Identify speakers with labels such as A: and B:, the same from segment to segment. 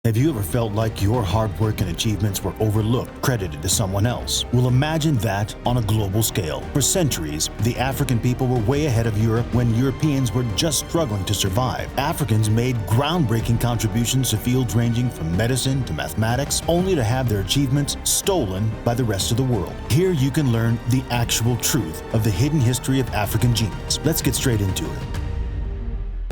A: Have you ever felt like your hard work and achievements were overlooked, credited to someone else? Well, imagine that on a global scale. For centuries, the African people were way ahead of Europe when Europeans were just struggling to survive. Africans made groundbreaking contributions to fields ranging from medicine to mathematics, only to have their achievements stolen by the rest of the world. Here you can learn the actual truth of the hidden history of African genius. Let's get straight into it.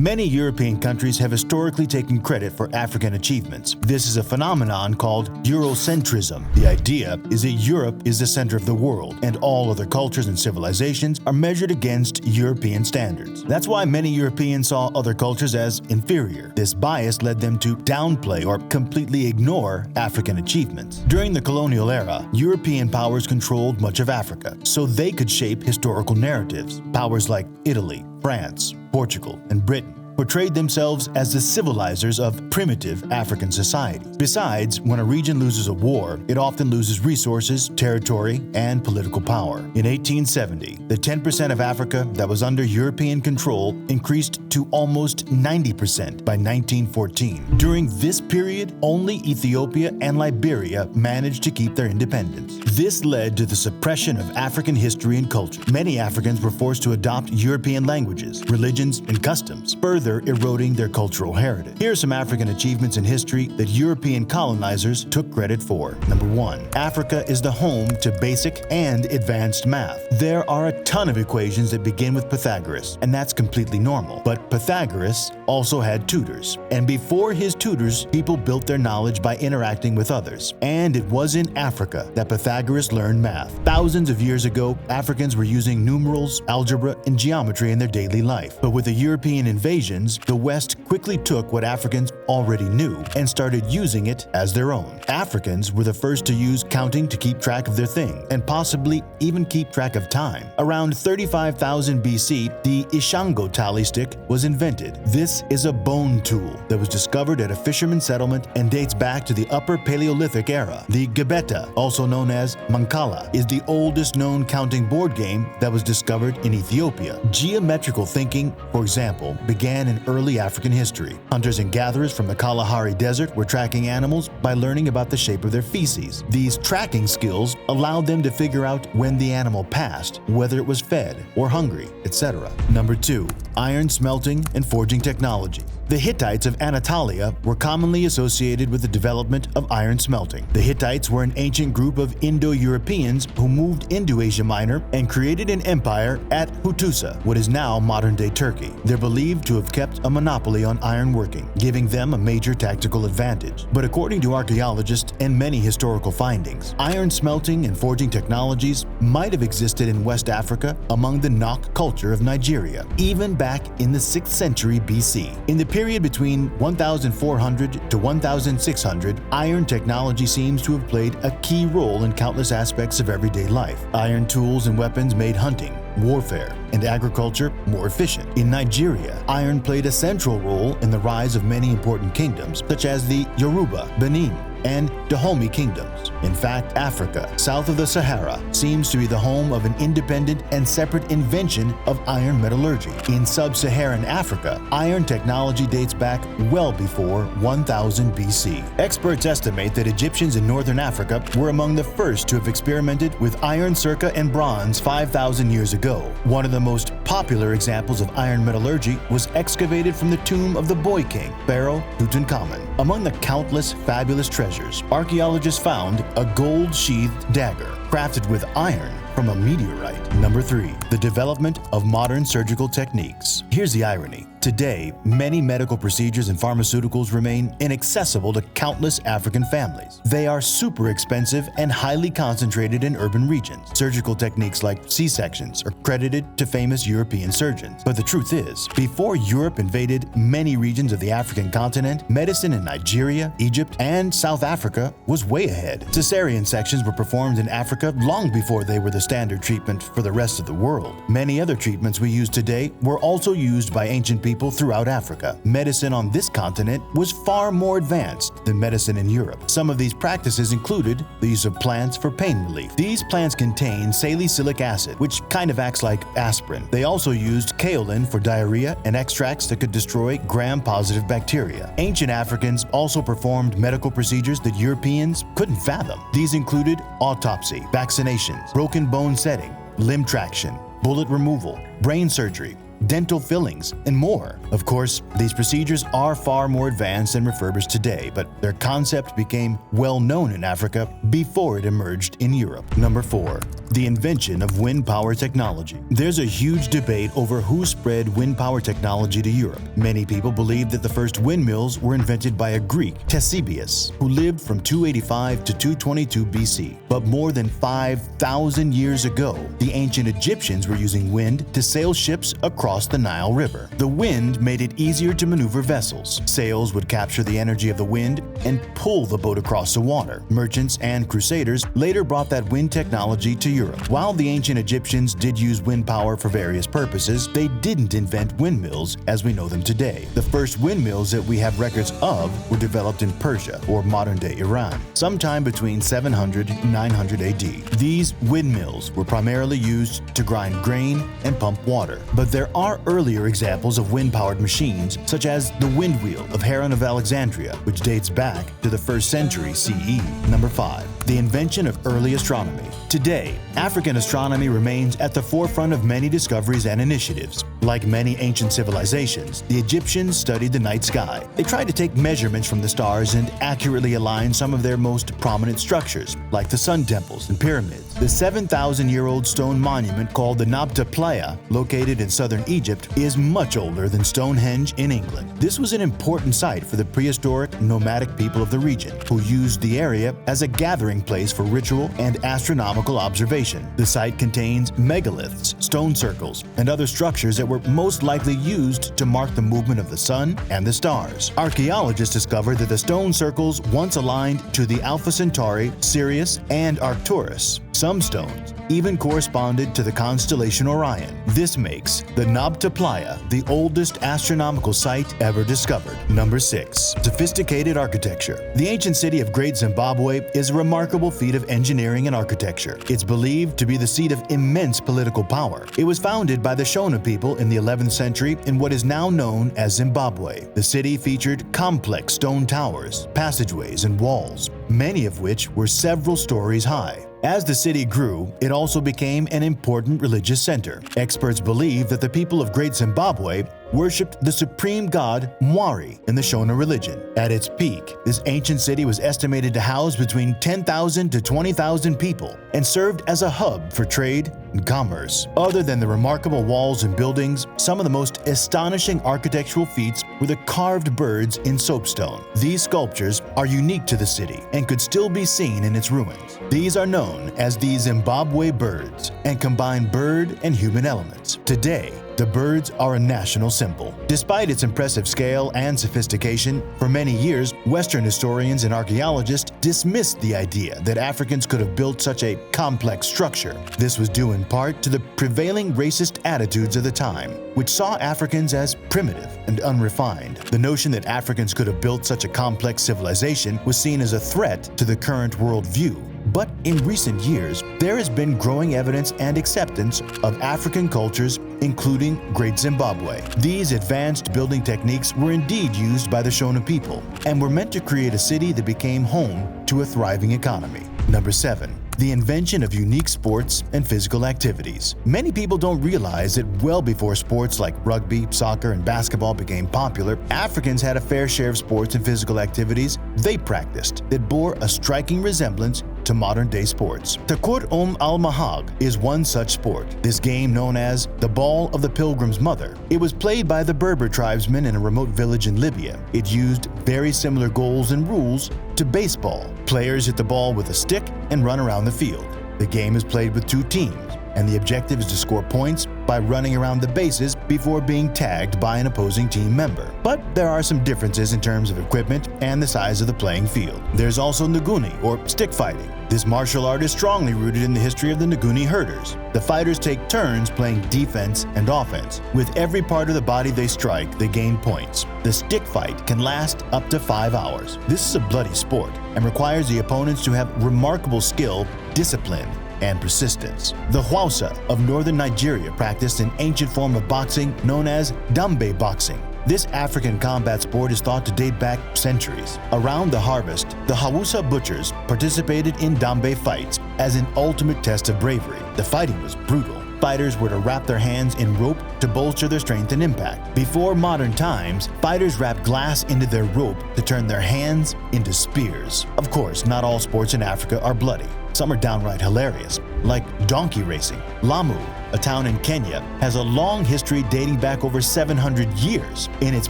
A: Many European countries have historically taken credit for African achievements. This is a phenomenon called Eurocentrism. The idea is that Europe is the center of the world, and all other cultures and civilizations are measured against European standards. That's why many Europeans saw other cultures as inferior. This bias led them to downplay or completely ignore African achievements. During the colonial era, European powers controlled much of Africa, so they could shape historical narratives. Powers like Italy, France, Portugal, and Britain portrayed themselves as the civilizers of primitive African society. Besides, when a region loses a war, it often loses resources, territory, and political power. In 1870, the 10% of Africa that was under European control increased to almost 90% by 1914. During this period, only Ethiopia and Liberia managed to keep their independence. This led to the suppression of African history and culture. Many Africans were forced to adopt European languages, religions, and customs, further eroding their cultural heritage. Here are some African achievements in history that European colonizers took credit for. Number 1. Africa is the home to basic and advanced math. There are a ton of equations that begin with Pythagoras, and that's completely normal. But Pythagoras also had tutors, and before his tutors, people built their knowledge by interacting with others. And it was in Africa that Pythagoras learned math. Thousands of years ago, Africans were using numerals, algebra, and geometry in their daily life. But with the European invasion, the West quickly took what Africans already knew and started using it as their own. Africans were the first to use counting to keep track of their thing, and possibly even keep track of time. Around 35,000 BC, the Ishango tally stick was invented. This is a bone tool that was discovered at a fisherman's settlement and dates back to the Upper Paleolithic era. The Gebeta, also known as Mancala, is the oldest known counting board game that was discovered in Ethiopia. Geometrical thinking, for example, began in early African history. Hunters and gatherers from the Kalahari Desert were tracking animals by learning about the shape of their feces. These tracking skills allowed them to figure out when the animal passed, whether it was fed or hungry, etc. Number 2. Iron smelting and forging technology. The Hittites of Anatolia were commonly associated with the development of iron smelting. The Hittites were an ancient group of Indo-Europeans who moved into Asia Minor and created an empire at Hattusa, what is now modern-day Turkey. They're believed to have kept a monopoly on iron working, giving them a major tactical advantage. But according to archaeologists and many historical findings, iron smelting and forging technologies might have existed in West Africa among the Nok culture of Nigeria, even back in the 6th century BC. In the period between 1400 to 1600, iron technology seems to have played a key role in countless aspects of everyday life. Iron tools and weapons made hunting, warfare, and agriculture more efficient. In Nigeria, iron played a central role in the rise of many important kingdoms, such as the Yoruba, Benin, and Dahomey kingdoms. In fact, Africa, south of the Sahara, seems to be the home of an independent and separate invention of iron metallurgy. In sub-Saharan Africa, iron technology dates back well before 1000 BC. Experts estimate that Egyptians in northern Africa were among the first to have experimented with iron circa and bronze 5,000 years ago. One of the most popular examples of iron metallurgy was excavated from the tomb of the Boy King, Pharaoh Tutankhamun. Among the countless fabulous treasures, archaeologists found a gold-sheathed dagger crafted with iron from a meteorite. Number 3. The development of modern surgical techniques. Here's the irony. Today, many medical procedures and pharmaceuticals remain inaccessible to countless African families. They are super expensive and highly concentrated in urban regions. Surgical techniques like C-sections are credited to famous European surgeons. But the truth is, before Europe invaded many regions of the African continent, medicine in Nigeria, Egypt, and South Africa was way ahead. Cesarean sections were performed in Africa long before they were the standard treatment for the rest of the world. Many other treatments we use today were also used by ancient people people throughout Africa. Medicine on this continent was far more advanced than medicine in Europe. Some of these practices included the use of plants for pain relief. These plants contain salicylic acid, which kind of acts like aspirin. They also used kaolin for diarrhea and extracts that could destroy gram-positive bacteria. Ancient Africans also performed medical procedures that Europeans couldn't fathom. These included autopsy, vaccinations, broken bone setting, limb traction, bullet removal, brain surgery, dental fillings, and more. Of course, these procedures are far more advanced and refurbished today, but their concept became well known in Africa before it emerged in Europe. Number 4. The invention of wind power technology. There's a huge debate over who spread wind power technology to Europe. Many people believe that the first windmills were invented by a Greek, Ctesibius, who lived from 285 to 222 BC. But more than 5,000 years ago, the ancient Egyptians were using wind to sail ships across the Nile River. The wind made it easier to maneuver vessels. Sails would capture the energy of the wind and pull the boat across the water. Merchants and crusaders later brought that wind technology to Europe. While the ancient Egyptians did use wind power for various purposes, they didn't invent windmills as we know them today. The first windmills that we have records of were developed in Persia, or modern-day Iran, sometime between 700 and 900 AD. These windmills were primarily used to grind grain and pump water. But there are earlier examples of wind-powered machines, such as the wind wheel of Heron of Alexandria, which dates back to the 1st century CE. Number 5. The invention of early astronomy. Today, African astronomy remains at the forefront of many discoveries and initiatives. Like many ancient civilizations, the Egyptians studied the night sky. They tried to take measurements from the stars and accurately align some of their most prominent structures, like the sun temples and pyramids. The 7,000-year-old stone monument called the Nabta Playa, located in southern Egypt, is much older than Stonehenge in England. This was an important site for the prehistoric nomadic people of the region, who used the area as a gathering place for ritual and astronomical observation. The site contains megaliths, stone circles, and other structures that were most likely used to mark the movement of the sun and the stars. Archaeologists discovered that the stone circles once aligned to the Alpha Centauri, Sirius, and Arcturus. Some stones even corresponded to the constellation Orion. This makes the Nabta Playa the oldest astronomical site ever discovered. Number 6. Sophisticated architecture. The ancient city of Great Zimbabwe is a remarkable feat of engineering and architecture. It's believed to be the seat of immense political power. It was founded by the Shona people in the 11th century in what is now known as Zimbabwe. The city featured complex stone towers, passageways, and walls, many of which were several stories high. As the city grew, it also became an important religious center. Experts believe that the people of Great Zimbabwe worshipped the supreme god Mwari in the Shona religion. At its peak, this ancient city was estimated to house between 10,000 to 20,000 people and served as a hub for trade and commerce. Other than the remarkable walls and buildings, some of the most astonishing architectural feats were the carved birds in soapstone. These sculptures are unique to the city and could still be seen in its ruins. These are known as the Zimbabwe birds and combine bird and human elements. Today, the birds are a national symbol. Despite its impressive scale and sophistication, for many years, Western historians and archaeologists dismissed the idea that Africans could have built such a complex structure. This was due in part to the prevailing racist attitudes of the time, which saw Africans as primitive and unrefined. The notion that Africans could have built such a complex civilization was seen as a threat to the current worldview. But in recent years, there has been growing evidence and acceptance of African cultures, including Great Zimbabwe. These advanced building techniques were indeed used by the Shona people and were meant to create a city that became home to a thriving economy. Number 7. The invention of unique sports and physical activities. Many people don't realize that well before sports like rugby, soccer, and basketball became popular, Africans had a fair share of sports and physical activities they practiced that bore a striking resemblance to modern-day sports. Takur al-Mahag is one such sport. This game, known as the Ball of the Pilgrim's Mother, it was played by the Berber tribesmen in a remote village in Libya. It used very similar goals and rules to baseball. Players hit the ball with a stick and run around the field. The game is played with two teams, and the objective is to score points by running around the bases before being tagged by an opposing team member. But there are some differences in terms of equipment and the size of the playing field. There's also Nguni, or stick fighting. This martial art is strongly rooted in the history of the Nguni herders. The fighters take turns playing defense and offense. With every part of the body they strike, they gain points. The stick fight can last up to 5 hours. This is a bloody sport and requires the opponents to have remarkable skill, discipline, and persistence. The Hausa of northern Nigeria practiced an ancient form of boxing known as Dambe boxing. This African combat sport is thought to date back centuries. Around the harvest, the Hausa butchers participated in Dambe fights as an ultimate test of bravery. The fighting was brutal. Fighters were to wrap their hands in rope to bolster their strength and impact. Before modern times, fighters wrapped glass into their rope to turn their hands into spears. Of course, not all sports in Africa are bloody. Some are downright hilarious, like donkey racing. Lamu, a town in Kenya, has a long history dating back over 700 years. In its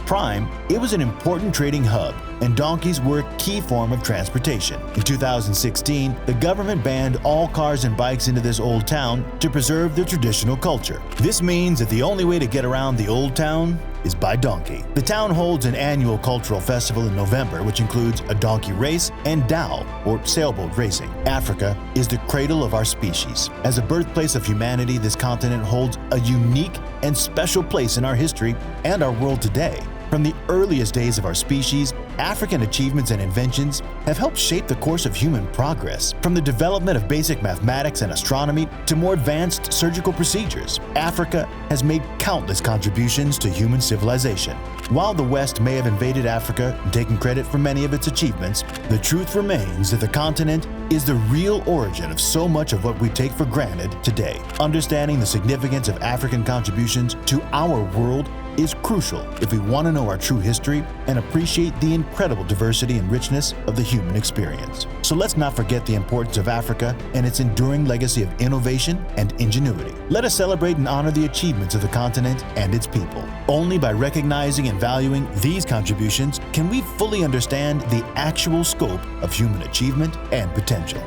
A: prime, it was an important trading hub, and donkeys were a key form of transportation. In 2016, the government banned all cars and bikes into this old town to preserve the traditional culture. This means that the only way to get around the old town is by donkey. The town holds an annual cultural festival in November, which includes a donkey race and dhow, or sailboat racing. Africa is the cradle of our species. As a birthplace of humanity, this continent holds a unique and special place in our history and our world today. From the earliest days of our species, African achievements and inventions have helped shape the course of human progress. From the development of basic mathematics and astronomy to more advanced surgical procedures, Africa has made countless contributions to human civilization. While the West may have invaded Africa and taken credit for many of its achievements, the truth remains that the continent is the real origin of so much of what we take for granted today. Understanding the significance of African contributions to our world is crucial if we want to know our true history and appreciate the incredible diversity and richness of the human experience. So let's not forget the importance of Africa and its enduring legacy of innovation and ingenuity. Let us celebrate and honor the achievements of the continent and its people. Only by recognizing and valuing these contributions can we fully understand the actual scope of human achievement and potential.